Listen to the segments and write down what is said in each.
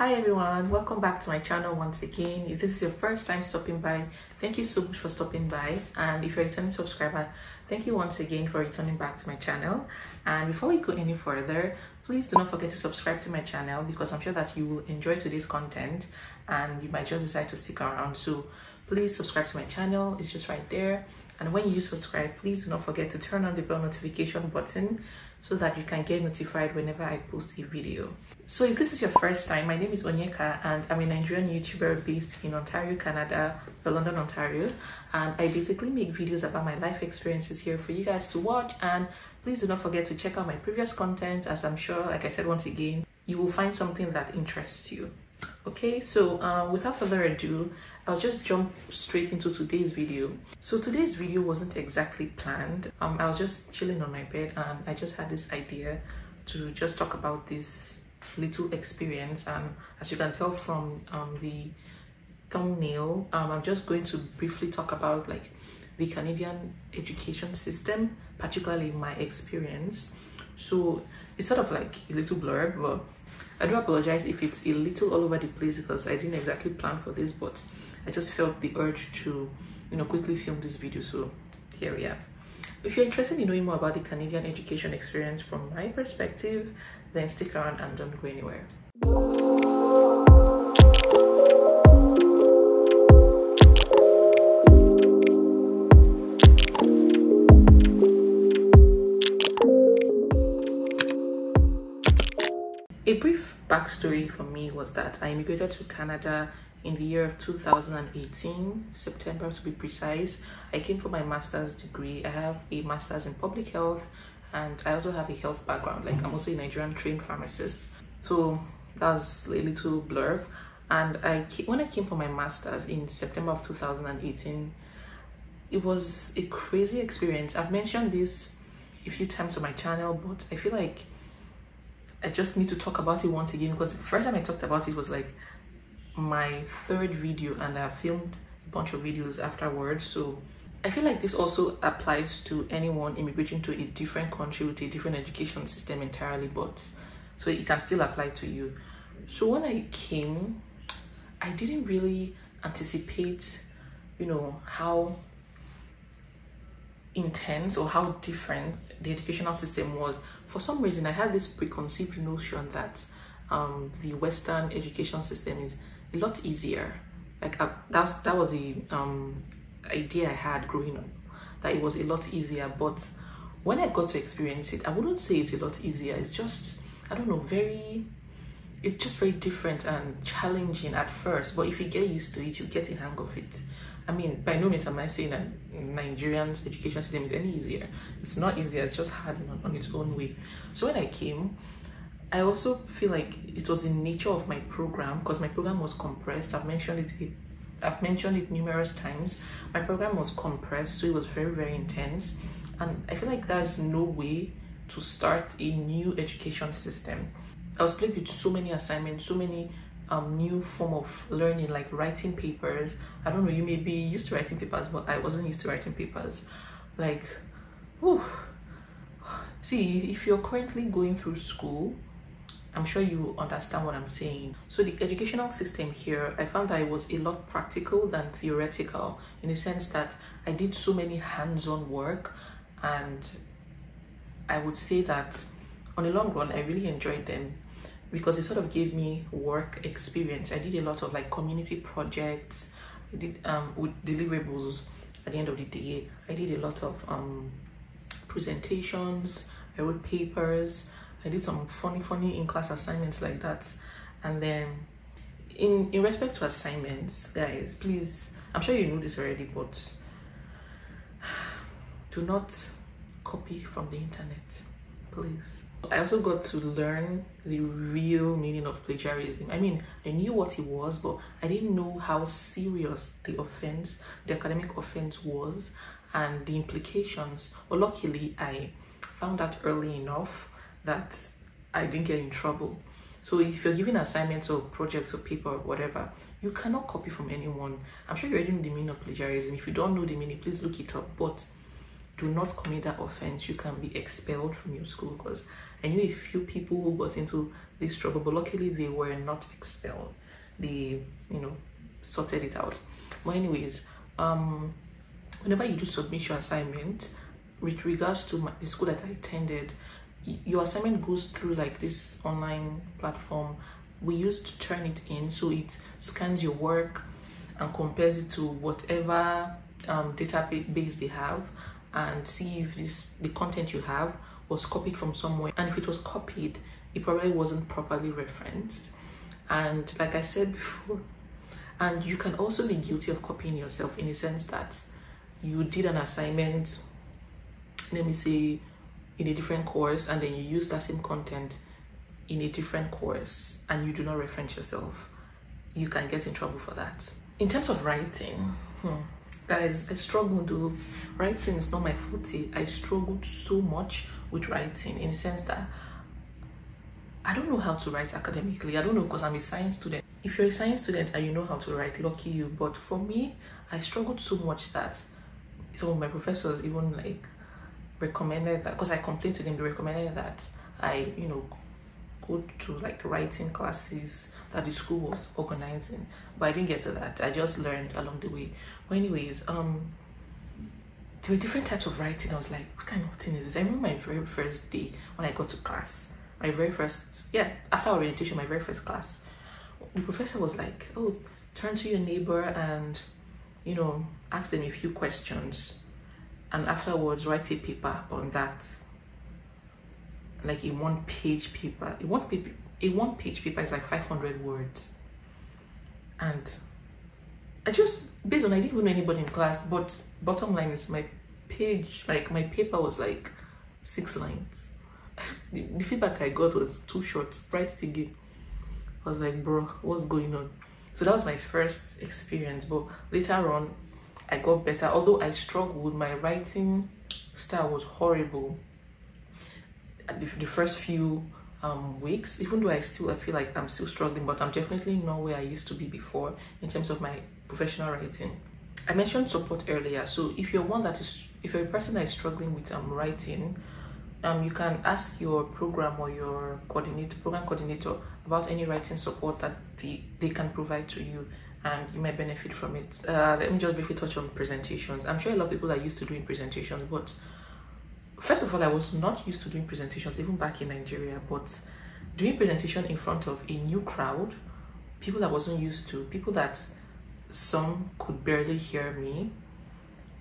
Hi everyone, welcome back to my channel once again. If this is your first time stopping by, thank you so much for stopping by, and if you're a returning subscriber, thank you once again for returning back to my channel. And before we go any further, please do not forget to subscribe to my channel because I'm sure that you will enjoy today's content and you might just decide to stick around. So please subscribe to my channel, it's just right there. And when you subscribe, please do not forget to turn on the bell notification button so that you can get notified whenever I post a video. So if this is your first time, my name is Onyeka and I'm a Nigerian YouTuber based in Ontario, Canada, London, Ontario. And I basically make videos about my life experiences here for you guys to watch. And please do not forget to check out my previous content, as I'm sure, like I said once again, you will find something that interests you. Okay, so without further ado, I'll just jump straight into today's video. So today's video wasn't exactly planned. I was just chilling on my bed and I just had this idea to just talk about this little experience. And as you can tell from the thumbnail, I'm just going to briefly talk about like the Canadian education system, particularly my experience. So it's sort of like a little blurb, but I do apologize if it's a little all over the place because I didn't exactly plan for this, but I just felt the urge to, quickly film this video. So here we are. If you're interested in knowing more about the Canadian education experience from my perspective, then stick around and don't go anywhere. A brief backstory for me was that I immigrated to Canada in the year of 2018, September to be precise. I came for my master's degree. I have a master's in public health and I also have a health background. Like I'm also a Nigerian trained pharmacist. So that's a little blurb. And when I came for my master's in September of 2018, it was a crazy experience. I've mentioned this a few times on my channel, but I feel like I just need to talk about it once again because the first time I talked about it was like my third video and I filmed a bunch of videos afterwards. So I feel like this also applies to anyone immigrating to a different country with a different education system entirely, but so it can still apply to you. So when I came, I didn't really anticipate, how intense or how different the educational system was. For some reason, I had this preconceived notion that the Western education system is a lot easier. Like that was the idea I had growing up, that it was a lot easier. But when I got to experience it, I wouldn't say it's a lot easier. It's just, I don't know, it's just very different and challenging at first. But if you get used to it, you get a hang of it. I mean, by no means am I saying that Nigerian's education system is any easier. It's not easier, it's just hard on its own way. So when I came, I also feel like it was the nature of my program, because my program was compressed. I've mentioned it numerous times. My program was compressed, so it was very, very intense. And I feel like there's no way to start a new education system. I was plagued with so many assignments, so many new form of learning, like writing papers. I don't know, you may be used to writing papers, but I wasn't used to writing papers. Like, whew. See, if you're currently going through school, I'm sure you understand what I'm saying. So the educational system here, I found that it was a lot practical than theoretical, in the sense that I did so many hands-on work, and I would say that on the long run, I really enjoyed them, because it sort of gave me work experience. I did a lot of like community projects. I did with deliverables at the end of the day. I did a lot of presentations. I wrote papers. I did some funny in-class assignments like that. And then in respect to assignments, guys, please, I'm sure you know this already, but do not copy from the internet, please. I also got to learn the real meaning of plagiarism. I mean, I knew what it was, but I didn't know how serious the offense, the academic offense was, and the implications. But luckily, I found out early enough that I didn't get in trouble. So if you're giving assignments or projects or paper or whatever, you cannot copy from anyone. I'm sure you already know the meaning of plagiarism. If you don't know the meaning, please look it up. But do not commit that offense. You can be expelled from your school, because I knew a few people who got into this trouble, but luckily they were not expelled. They, sorted it out. But anyways, whenever you do submit your assignment, with regards to the school that I attended, your assignment goes through like this online platform. We used to turn it in, so it scans your work and compares it to whatever database they have, and see if the content you have was copied from somewhere. And if it was copied, it probably wasn't properly referenced. And like I said before, and you can also be guilty of copying yourself, in a sense that you did an assignment, let me say, in a different course, and then you use that same content in a different course and you do not reference yourself. You can get in trouble for that. In terms of writing, guys, I struggled though. Writing is not my forte. I struggled so much with writing, in the sense that I don't know how to write academically. I don't know, because I'm a science student. If you're a science student and you know how to write, lucky you. But for me, I struggled so much that some of my professors even like recommended that, because I complained to them, they recommended that I, go to like writing classes that the school was organizing. But I didn't get to that. I just learned along the way. But anyways, there were different types of writing. I was like, what kind of thing is this? I remember my very first day when I got to class. My very first, after orientation, my very first class. The professor was like, oh, turn to your neighbor and, ask them a few questions. And afterwards, write a paper on that. Like a one-page paper. A one-page paper is like 500 words. And I just, based on, I didn't even know anybody in class, but bottom line is my page, like my paper was like 6 lines. The feedback I got was too short. Write it again. I was like, bro, what's going on? So that was my first experience. But later on, I got better. Although I struggled, my writing style was horrible the first few weeks. Even though I feel like I'm still struggling, but I'm definitely not where I used to be before in terms of my professional writing. I mentioned support earlier. So if you're a person that is struggling with writing, you can ask your program or your program coordinator about any writing support that they can provide to you, and you might benefit from it. Let me just briefly touch on presentations. I'm sure a lot of people are used to doing presentations, but first of all, I was not used to doing presentations even back in Nigeria. But doing presentation in front of a new crowd, people I wasn't used to, people that some could barely hear me,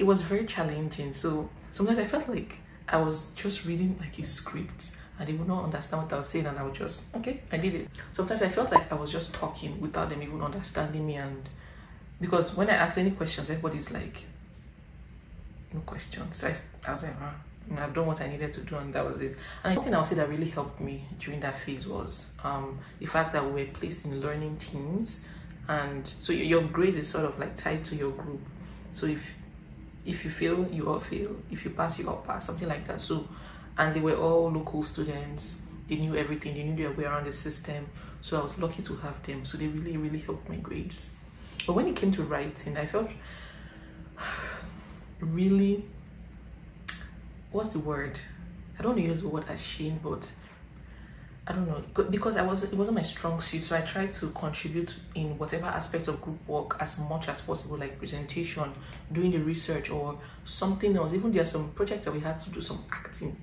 it was very challenging. So sometimes I felt like I was just reading like a script and they would not understand what I was saying, and I would just, okay, I did it. Sometimes I felt like I was just talking without them even understanding me, and because when I asked any questions, everybody's like, no questions. I was like, I've done what I needed to do, and that was it. And one thing I would say that really helped me during that phase was the fact that we were placed in learning teams, and so your grade is sort of like tied to your group. So if you fail, you all fail. If you pass, you all pass, something like that. So, and they were all local students. They knew everything. They knew their way around the system. So I was lucky to have them. So they really, really helped my grades. But when it came to writing, I felt really, what's the word? I don't want to use the word ashamed, but I don't know, because it wasn't my strong suit. So I tried to contribute in whatever aspect of group work as much as possible, like presentation, doing the research, or something else. Even there are some projects that we had to do some acting.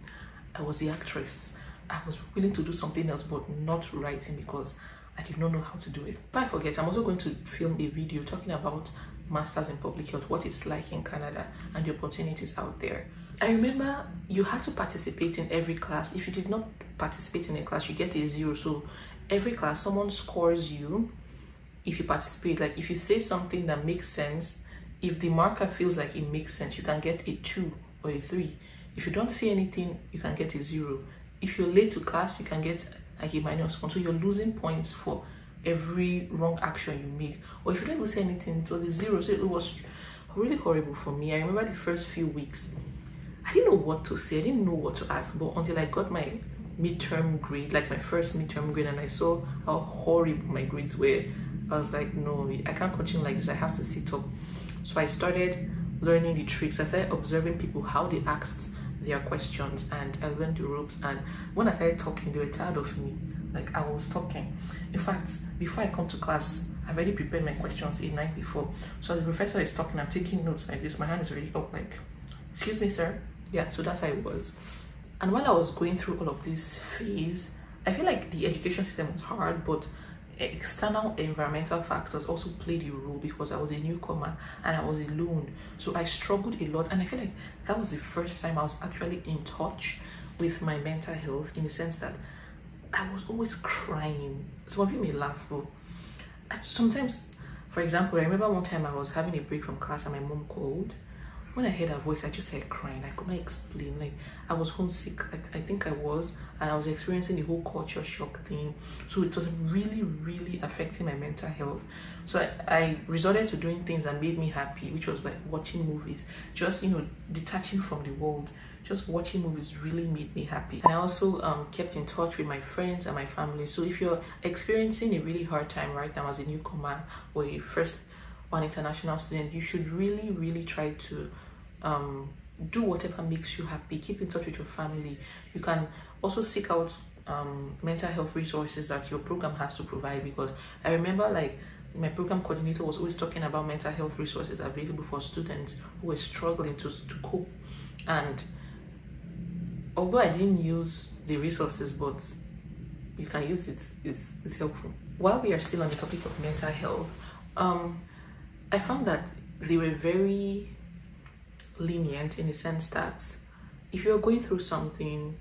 I was the actress. I was willing to do something else, but not writing, because I did not know how to do it. But I forget, I'm also going to film a video talking about Masters in Public Health, what it's like in Canada, and the opportunities out there. I remember you had to participate in every class. If you did not participate in a class, you get a 0. So every class, someone scores you if you participate. Like if you say something that makes sense, if the marker feels like it makes sense, you can get a 2 or a 3. If you don't say anything, you can get a 0. If you're late to class, you can get like a -1. So you're losing points for every wrong action you make. Or if you don't even say anything, it was a 0. So it was really horrible for me. I remember the first few weeks, I didn't know what to say. I didn't know what to ask. But until I got my midterm grade, like my first midterm grade, and I saw how horrible my grades were, I was like, no, I can't continue like this. I have to sit up. So I started learning the tricks. I started observing people, how they asked their questions, and I learned the ropes. And when I started talking, they were tired of me. Like, I was talking. In fact, before I come to class, I've already prepared my questions a night before. So as the professor is talking, I'm taking notes like this. My hand is already up, like, excuse me, sir. Yeah, so that's how it was. And while I was going through all of this phase, I feel like the education system was hard, but external environmental factors also played a role because I was a newcomer and I was alone. So I struggled a lot, and I feel like that was the first time I was actually in touch with my mental health, in the sense that I was always crying. Some of you may laugh, but sometimes, for example, I remember one time I was having a break from class and my mom called. When I heard her voice, I just started crying. I could not explain. Like, I was homesick. I think I was, and I was experiencing the whole culture shock thing. So it was really, really affecting my mental health. So I resorted to doing things that made me happy, which was like watching movies, just, you know, detaching from the world. Just watching movies really made me happy. And I also kept in touch with my friends and my family. So if you're experiencing a really hard time right now as a newcomer or a first one international student, you should really try to do whatever makes you happy. Keep in touch with your family. You can also seek out mental health resources that your program has to provide, because I remember, like, my program coordinator was always talking about mental health resources available for students who were struggling to cope. And although I didn't use the resources, but you can use it, it's helpful. While we are still on the topic of mental health, I found that they were very lenient, in the sense that if you're going through something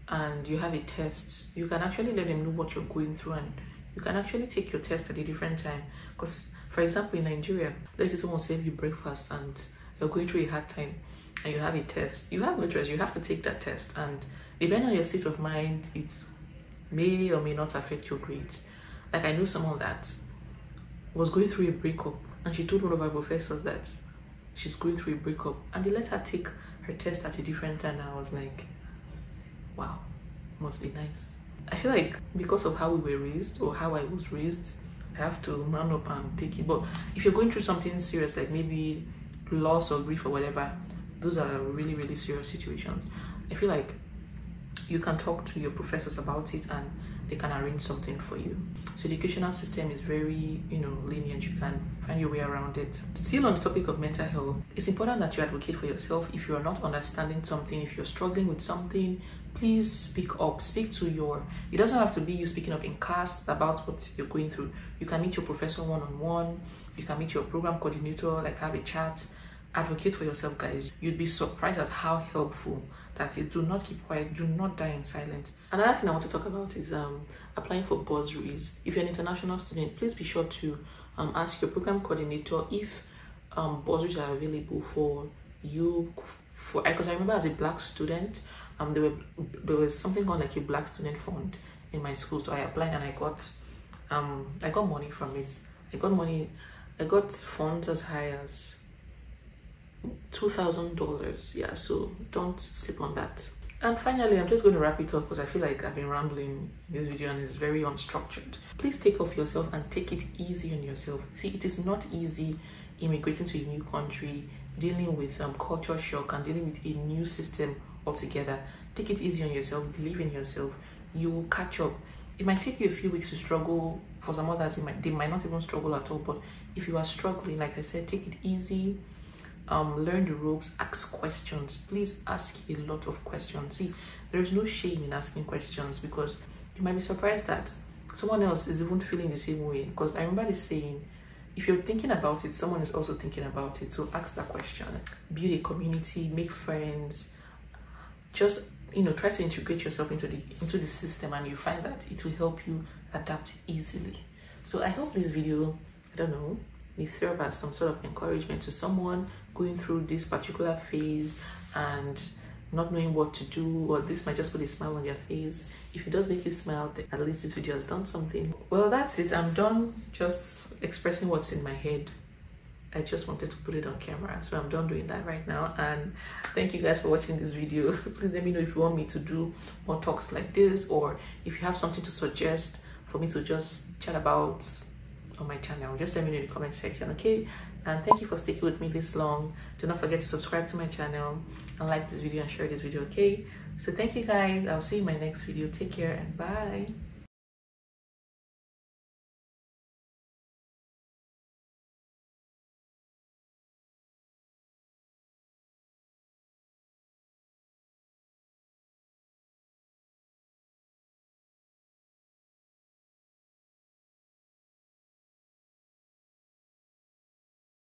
and you have a test, you can actually let them know what you're going through, and you can actually take your test at a different time. Because, for example, in Nigeria, let's say someone serves you breakfast and you're going through a hard time and you have a test, you have no choice, you have to take that test, and depending on your state of mind, it may or may not affect your grades. Like, I know someone that was going through a breakup, and she told one of our professors that she's going through a breakup, and they let her take her test at a different time. I was like, wow, must be nice. I feel like because of how we were raised, or how I was raised, I have to man up and take it. But if you're going through something serious, like maybe loss or grief or whatever, those are really serious situations. I feel like you can talk to your professors about it and they can arrange something for you. So the educational system is very, you know, lenient. You can find your way around it. Still on the topic of mental health, it's important that you advocate for yourself. If you are not understanding something, if you're struggling with something, please speak up. Speak to your, it doesn't have to be you speaking up in class about what you're going through. You can meet your professor one-on-one. You can meet your program coordinator, like have a chat. Advocate for yourself, guys. You'd be surprised at how helpful that is. Do not keep quiet. Do not die in silence. Another thing I want to talk about is applying for bursaries. If you're an international student, please be sure to ask your program coordinator if bursaries are available for you. Because I remember as a Black student, there was something called like a Black student fund in my school. So I applied and I got money from it. I got funds as high as $2,000. Yeah, so don't sleep on that. And finally, I'm just going to wrap it up because I feel like I've been rambling in this video and it's very unstructured. Please take off yourself and take it easy on yourself. See, it is not easy immigrating to a new country, dealing with culture shock and dealing with a new system altogether. Take it easy on yourself. Believe in yourself. You will catch up. It might take you a few weeks to struggle. For some others, they might not even struggle at all. But if you are struggling, like I said, take it easy. Learn the ropes, ask questions. Please ask a lot of questions. See, there is no shame in asking questions, because you might be surprised that someone else is even feeling the same way. Because I remember this saying, if you're thinking about it, someone is also thinking about it. So ask that question. Build a community, make friends. Just, you know, try to integrate yourself into the system, and you find that it will help you adapt easily. So I hope this video, I don't know, may serve as some sort of encouragement to someone going through this particular phase and not knowing what to do, or this might just put a smile on your face. If it does make you smile, then at least this video has done something. Well, that's it. I'm done just expressing what's in my head. I just wanted to put it on camera, so I'm done doing that right now. And thank you guys for watching this video. Please let me know if you want me to do more talks like this, or if you have something to suggest for me to just chat about on my channel. Just let me know in the comment section, okay? And thank you for sticking with me this long. Do not forget to subscribe to my channel and like this video and share this video, okay? So thank you guys. I'll see you in my next video. Take care and bye.